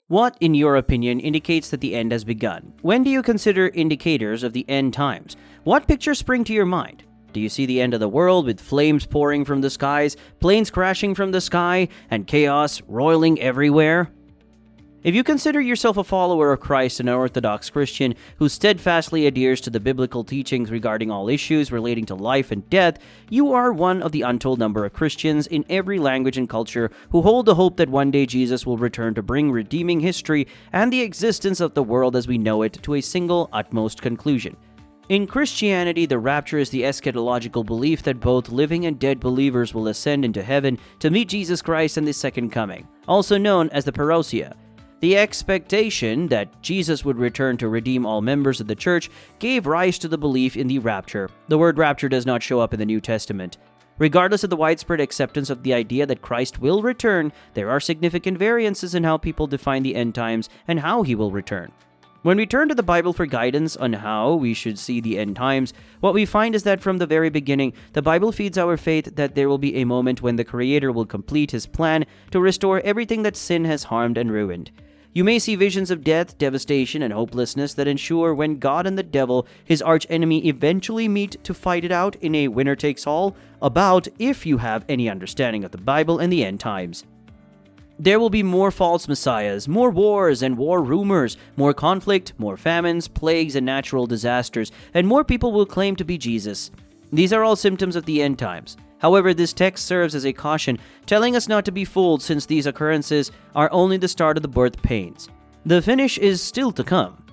What, in your opinion, indicates that the end has begun? When do you consider indicators of the end times? What pictures spring to your mind? Do you see the end of the world with flames pouring from the skies, planes crashing from the sky, and chaos roiling everywhere? If you consider yourself a follower of Christ and an Orthodox Christian who steadfastly adheres to the biblical teachings regarding all issues relating to life and death, you are one of the untold number of Christians in every language and culture who hold the hope that one day Jesus will return to bring redeeming history and the existence of the world as we know it to a single utmost conclusion. In Christianity, the rapture is the eschatological belief that both living and dead believers will ascend into heaven to meet Jesus Christ in the second coming, also known as the parousia. The expectation that Jesus would return to redeem all members of the church gave rise to the belief in the rapture. The word rapture does not show up in the New Testament. Regardless of the widespread acceptance of the idea that Christ will return, there are significant variances in how people define the end times and how he will return. When we turn to the Bible for guidance on how we should see the end times, what we find is that from the very beginning, the Bible feeds our faith that there will be a moment when the Creator will complete his plan to restore everything that sin has harmed and ruined. You may see visions of death, devastation, and hopelessness that ensure when God and the devil, his archenemy, eventually meet to fight it out in a winner-takes-all bout if you have any understanding of the Bible and the end times. There will be more false messiahs, more wars and war rumors, more conflict, more famines, plagues, and natural disasters, and more people will claim to be Jesus. These are all symptoms of the end times. However, this text serves as a caution, telling us not to be fooled since these occurrences are only the start of the birth pains. The finish is still to come.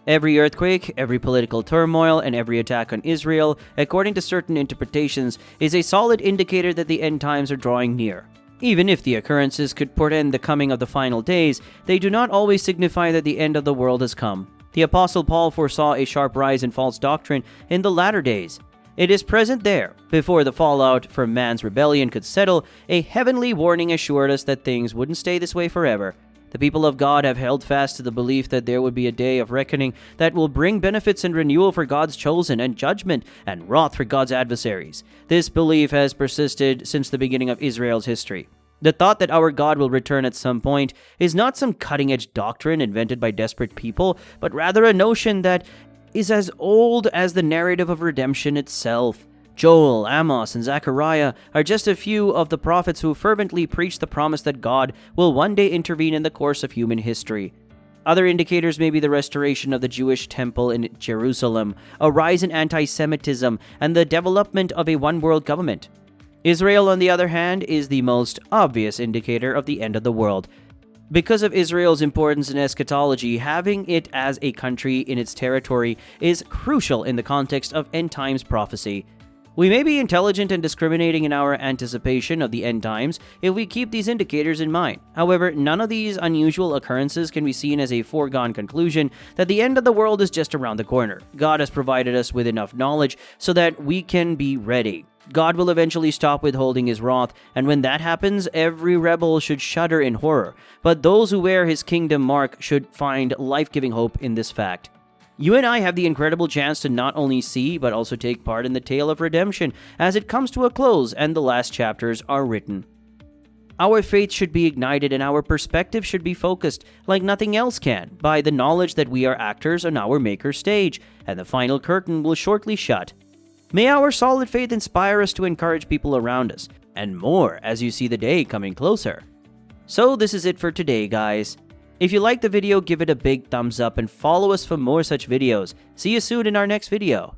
Every earthquake, every political turmoil, and every attack on Israel, according to certain interpretations, is a solid indicator that the end times are drawing near. Even if the occurrences could portend the coming of the final days, they do not always signify that the end of the world has come. The Apostle Paul foresaw a sharp rise in false doctrine in the latter days. It is present there. Before the fallout from man's rebellion could settle, a heavenly warning assured us that things wouldn't stay this way forever. The people of God have held fast to the belief that there would be a day of reckoning that will bring benefits and renewal for God's chosen and judgment and wrath for God's adversaries. This belief has persisted since the beginning of Israel's history. The thought that our God will return at some point is not some cutting-edge doctrine invented by desperate people, but rather a notion that is as old as the narrative of redemption itself. Joel, Amos, and Zechariah are just a few of the prophets who fervently preach the promise that God will one day intervene in the course of human history. Other indicators may be the restoration of the Jewish temple in Jerusalem, a rise in anti-Semitism, and the development of a one-world government. Israel, on the other hand, is the most obvious indicator of the end of the world. Because of Israel's importance in eschatology, having it as a country in its territory is crucial in the context of end times prophecy. We may be intelligent and discriminating in our anticipation of the end times if we keep these indicators in mind. However, none of these unusual occurrences can be seen as a foregone conclusion that the end of the world is just around the corner. God has provided us with enough knowledge so that we can be ready. God will eventually stop withholding his wrath, and when that happens, every rebel should shudder in horror. But those who wear his kingdom mark should find life-giving hope in this fact. You and I have the incredible chance to not only see, but also take part in the tale of redemption as it comes to a close and the last chapters are written. Our faith should be ignited and our perspective should be focused, like nothing else can, by the knowledge that we are actors on our Maker's stage, and the final curtain will shortly shut. May our solid faith inspire us to encourage people around us, and more as you see the day coming closer. So this is it for today, guys. If you liked the video, give it a big thumbs up and follow us for more such videos. See you soon in our next video.